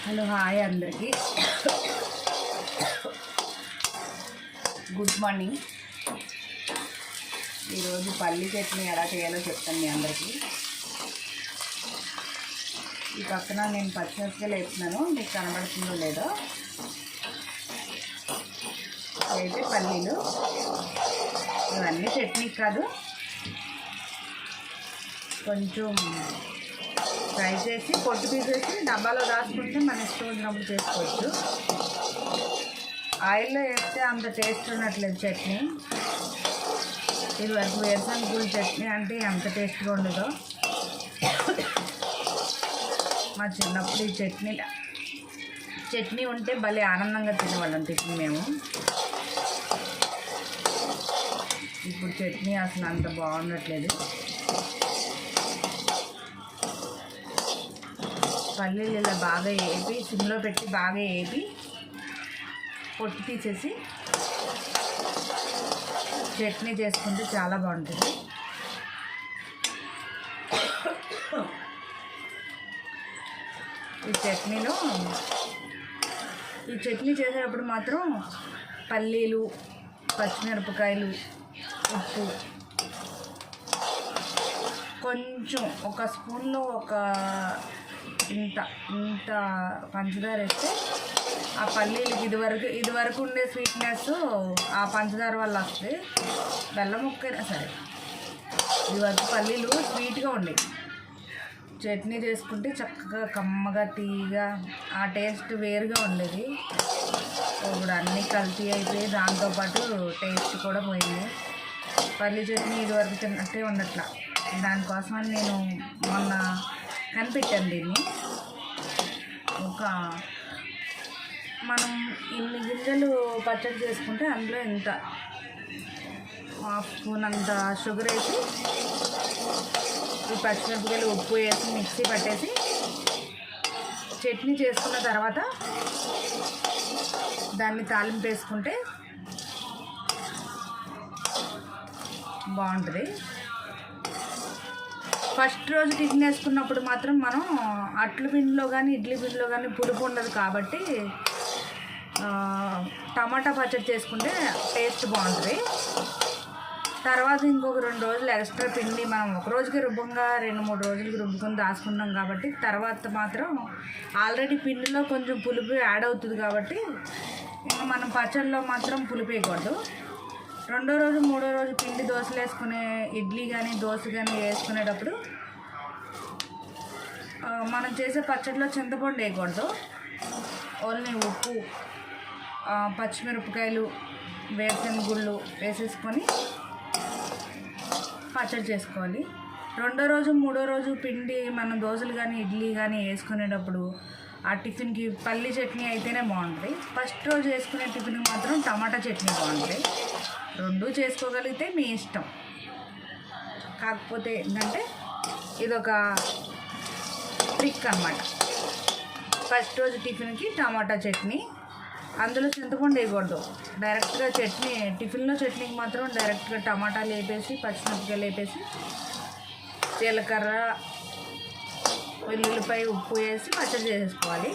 Hello hi అందరికీ good morning. ఈరోజు పల్లి చట్నీ ఎలా చేయాలో చెప్తాను మీ అందరికీ. ఈ పక్కన నేను పచ్చిమిరపకాయలు వేస్తున్నాను, మీకు కనబడుతుందో లేదో. అయితే పల్లీలు ఇవన్నీ చట్నీ కాదు, కొంచెం ఫ్రై చేసి పొట్టు తీసేసి డబ్బాలో దాచుకుంటే మన ఇష్టం వచ్చినప్పుడు చేసుకోవచ్చు. ఆయిల్లో వేస్తే అంత టేస్ట్ ఉండట్లేదు చట్నీ. ఇది వరకు వేరుశనగ చట్నీ అంటే ఎంత టేస్ట్గా ఉండదో. మా చిన్నప్పుడు ఈ చట్నీ ఉంటే భలే ఆనందంగా తినేవాళ్ళం టిఫిన్ మేము. ఇప్పుడు చట్నీ అసలు అంత బాగుండట్లేదు. పల్లీలు ఇలా బాగా వేపి సిమ్లో పెట్టి బాగా వేపి పొట్టు తీసేసి చట్నీ చేసుకుంటే చాలా బాగుంటుంది. ఈ చట్నీ చేసేటప్పుడు మాత్రం పల్లీలు, పచ్చిమిరపకాయలు, ఉప్పు, కొంచెం ఒక స్పూన్లో ఇంత పంచదార వేస్తే ఆ పల్లీలకి ఇదివరకు ఉండే స్వీట్నెస్ ఆ పంచదార వల్ల వస్తుంది. బెల్లం ముక్కైనా సరే ఇదివరకు పల్లీలు స్వీట్గా ఉండేవి. చట్నీ చేసుకుంటే చక్కగా కమ్మగా తీయగా ఆ టేస్ట్ వేరుగా ఉండేది. ఇప్పుడు అన్నీ కల్తీ అయిపోయి దాంతోపాటు టేస్ట్ కూడా పోయింది. పల్లీ చట్నీ ఇదివరకు తిన్నట్టే ఉండట్లా. దానికోసమని నేను మొన్న కనిపెట్టాను దీన్ని. మనం ఇన్ని గింజలు పచ్చడి చేసుకుంటే అందులో ఇంత హాఫ్ స్పూన్ అంత షుగర్ వేసి ఈ పచ్చిమిరపకాయలు ఉప్పు వేసి మిక్సీ పట్టేసి చట్నీ చేసుకున్న తర్వాత దాన్ని తాలింపు వేసుకుంటే బాగుంటుంది. ఫస్ట్ రోజు టిఫిన్ వేసుకున్నప్పుడు మాత్రం మనం అట్ల పిండిలో కానీ ఇడ్లీ పిండిలో కానీ పులుపు ఉండదు కాబట్టి టమాటా పచ్చడి చేసుకుంటే టేస్ట్ బాగుంటుంది. తర్వాత ఇంకొక 2 రోజులు ఎక్స్ట్రా పిండి మనం ఒక రోజుకి రుబ్బంగా 2-3 రోజులకి రుబ్బుకొని దాచుకున్నాం కాబట్టి తర్వాత మాత్రం ఆల్రెడీ పిండిలో కొంచెం పులుపు యాడ్ అవుతుంది కాబట్టి ఇంకా మనం పచ్చడిలో మాత్రం పులుపు వేయకూడదు. 2వ రోజు 3వ రోజు పిండి దోశలు వేసుకునే ఇడ్లీ కానీ దోశ కానీ వేసుకునేటప్పుడు మనం చేసే పచ్చడిలో చింతపండు వేయకూడదు. ఓన్లీ ఉప్పు, పచ్చిమిరపకాయలు, వేరుశనగ గుళ్ళు వేసేసుకొని పచ్చడి చేసుకోవాలి. 2వ రోజు 3వ రోజు పిండి మనం దోశలు కానీ ఇడ్లీ కానీ వేసుకునేటప్పుడు ఆ టిఫిన్కి పల్లి చట్నీ అయితేనే బాగుంటుంది. ఫస్ట్ రోజు వేసుకునే టిఫిన్కి మాత్రం టమాటా చట్నీ బాగుంటుంది. 2 చేసుకోగలిగితే మీ ఇష్టం. కాకపోతే ఏంటంటే ఇదొక ట్రిక్ అన్నమాట. ఫస్ట్ రోజు టిఫిన్కి టమాటా చట్నీ, అందులో చింతపండు వేయకూడదు. డైరెక్ట్గా చట్నీ టిఫిన్లో చట్నీకి మాత్రం డైరెక్ట్గా టమాటాలు వేపేసి పచ్చిమిరపకాయలు వేపేసి జీలకర్ర, వెల్లుల్లిపాయ, ఉప్పు వేసి పచ్చడి చేసేసుకోవాలి.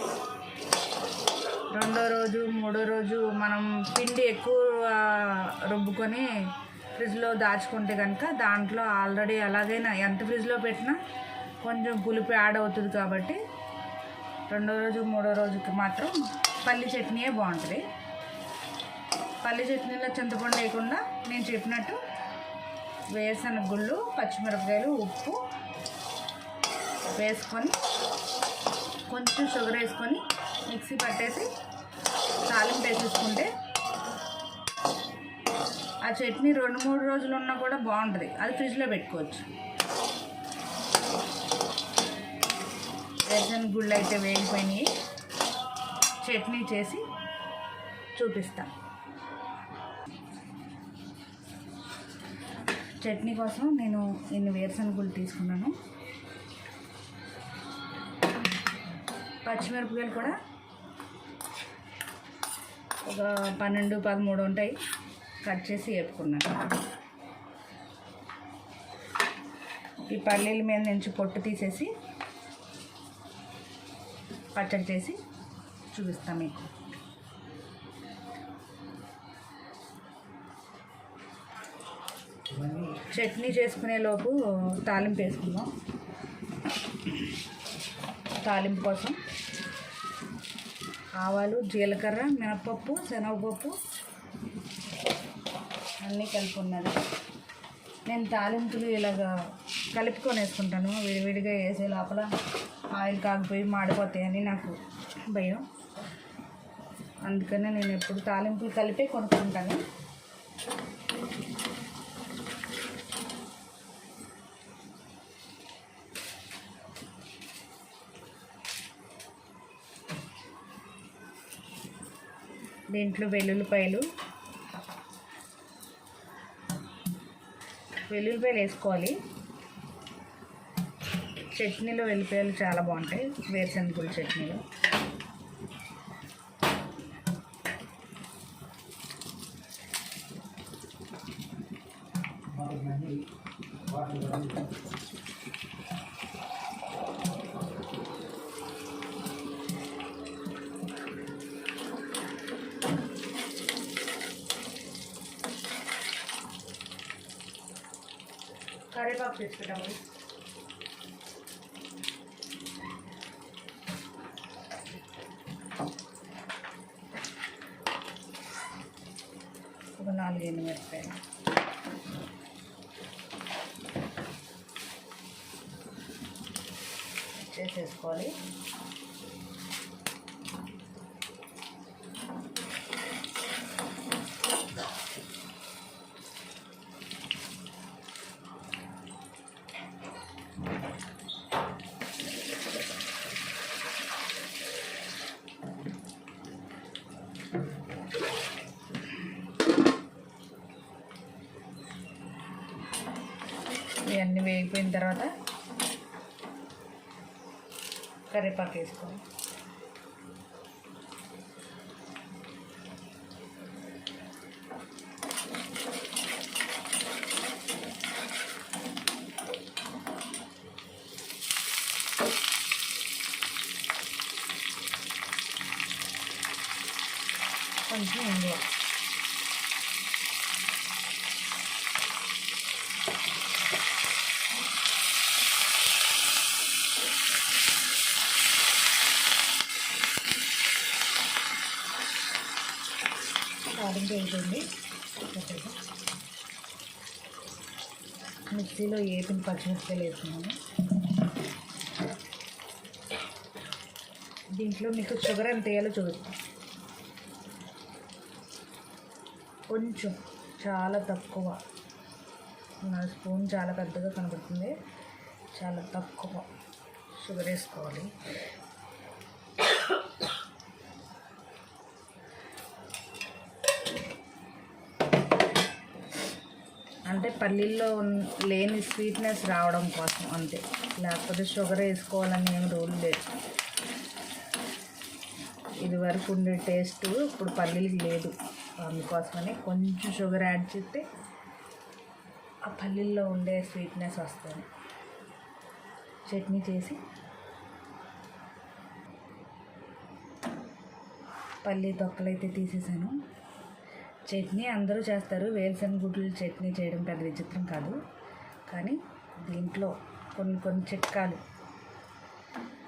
2వ రోజు 3వ రోజు మనం పిండి ఎక్కువ రుబ్బుకొని ఫ్రిడ్జ్లో దాచుకుంటే కనుక దాంట్లో ఆల్రెడీ అలాగైనా ఎంత ఫ్రిడ్జ్లో పెట్టినా కొంచెం పులుపు యాడ్ అవుతుంది కాబట్టి 2వ రోజు 3వ రోజుకి మాత్రం పల్లి చట్నీయే బాగుంటుంది. పల్లి చట్నీలో చింతపండు లేకుండా నేను చెప్పినట్టు వేరుశనగ గుళ్ళు, పచ్చిమిరపకాయలు, ఉప్పు వేసుకొని కొంచెం షుగర్ వేసుకొని మిక్సీ పట్టేసి తాలింపు వేసేసుకుంటే ఆ చట్నీ 2-3 రోజులు ఉన్నా కూడా బాగుంటుంది. అది ఫ్రిడ్జ్లో పెట్టుకోవచ్చు. వేరుశనగ గుళ్ళు అయితే వేగిపోయినాయి. చట్నీ చేసి చూపిస్తాను. చట్నీ కోసం నేను ఇన్ని వేరుశనగ గుళ్ళు తీసుకున్నాను. పచ్చిమిరపకాయలు కూడా ఒక 12-13 ఉంటాయి, కట్ చేసి వేపుకున్నాను. ఈ పల్లీల మీద నుంచి పొట్టు తీసేసి పచ్చడి చేసి చూపిస్తాం మీకు. చట్నీ చేసుకునే లోపు తాలింపు వేసుకుందాం. తాలింపు కోసం ఆవాలు, జీలకర్ర, మినపప్పు, శనగపప్పు అన్నీ కలిపి ఉన్నది. నేను తాలింపులు ఇలాగా కలుపుకొని వేసుకుంటాను. విడివిడిగా వేసే లోపల ఆయిల్ కాగిపోయి మాడిపోతాయని నాకు భయం. అందుకనే నేను ఎప్పుడు తాలింపులు కలిపే కొనుక్కుంటాను. దీంట్లో వెల్లుల్లిపాయలు వేసుకోవాలి. చట్నీలో వెల్లిపాయలు చాలా బాగుంటాయి, వేరుశనగల చట్నీలో. కరివేపాకు తెచ్చుకుంటాము. ఒక 4 ఎండుమిరపకాయలు, చేసేసుకోవాలి. ఇవన్నీ వేగిపోయిన తర్వాత కరివేపాకు వేసుకోవాలి. కొంచెం ఇంగువ, తాలింపు వేయండి. మిక్సీలో వేపిన పచ్చిమిరపకాయలు వేసుకున్నాను. దీంట్లో మీకు షుగర్ ఎంత వేయాలో చూపిస్తాను. కొంచెం, చాలా తక్కువ. నా స్పూన్ చాలా పెద్దగా కనబడుతుంది, చాలా తక్కువ షుగర్ వేసుకోవాలి. అంటే పల్లీల్లో లేని స్వీట్నెస్ రావడం కోసం అంతే, లేకపోతే షుగర్ వేసుకోవాలని ఏమి రూల్ లేదు. ఇది వరకు ఉండే టేస్ట్ ఇప్పుడు పల్లీలకి లేదు, అందుకోసమని కొంచెం షుగర్ యాడ్ చేస్తే ఆ పల్లీల్లో ఉండే స్వీట్నెస్ వస్తుంది. చట్నీ చేసి పల్లీ తొక్కలు అయితే తీసేసాను. చట్నీ అందరూ చేస్తారు, వేరుశనగ గుడ్లు చట్నీ చేయడం పెద్ద విచిత్రం కాదు. కానీ దీంట్లో కొన్ని చిట్కాలు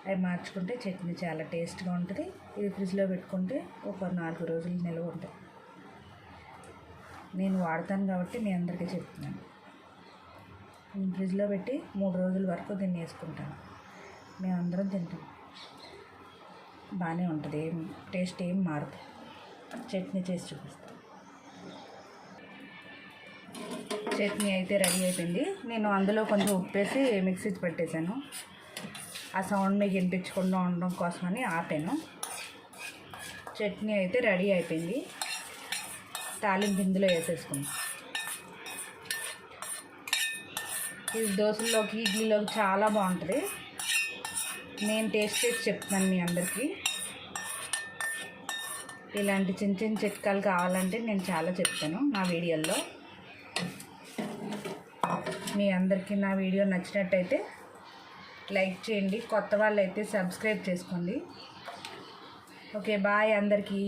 అవి మార్చుకుంటే చట్నీ చాలా టేస్ట్గా ఉంటుంది. ఇది ఫ్రిడ్జ్లో పెట్టుకుంటే ఒక 4 రోజులు నిల్వ ఉంటాయి. నేను వాడతాను కాబట్టి మీ అందరికీ చెప్తున్నాను. నేను ఫ్రిడ్జ్లో పెట్టి 3 రోజుల వరకు దీన్ని వేసుకుంటాను. మేమందరం తింటాం, బాగానే ఉంటుంది, టేస్ట్ ఏం మారదు. చట్నీ చేసి చూపిస్తాను. చట్నీ అయితే రెడీ అయిపోయింది. నేను అందులో కొంచెం ఉప్పేసి మిక్సీ పెట్టేశాను. ఆ సౌండ్ మీకు వినిపించకుండా ఉండడం కోసమని ఆపాను. చట్నీ అయితే రెడీ అయిపోయింది. తాలింపు ఇందులో వేసేసుకున్నాం. ఇది దోశల్లోకి, ఇడ్లీలోకి చాలా బాగుంటుంది. నేను టేస్ట్ చేసి చెప్తున్నాను మీ అందరికీ. ఇలాంటి చిన్న చిన్న చిట్కాలు కావాలంటే నేను చాలా చెప్తాను నా వీడియోల్లో. మీ అందరికీ నా వీడియో నచ్చినట్టయితే లైక్ చేయండి, కొత్త వాళ్ళు అయితే సబ్స్క్రైబ్ చేసుకోండి. ఓకే బాయ్ అందరికీ.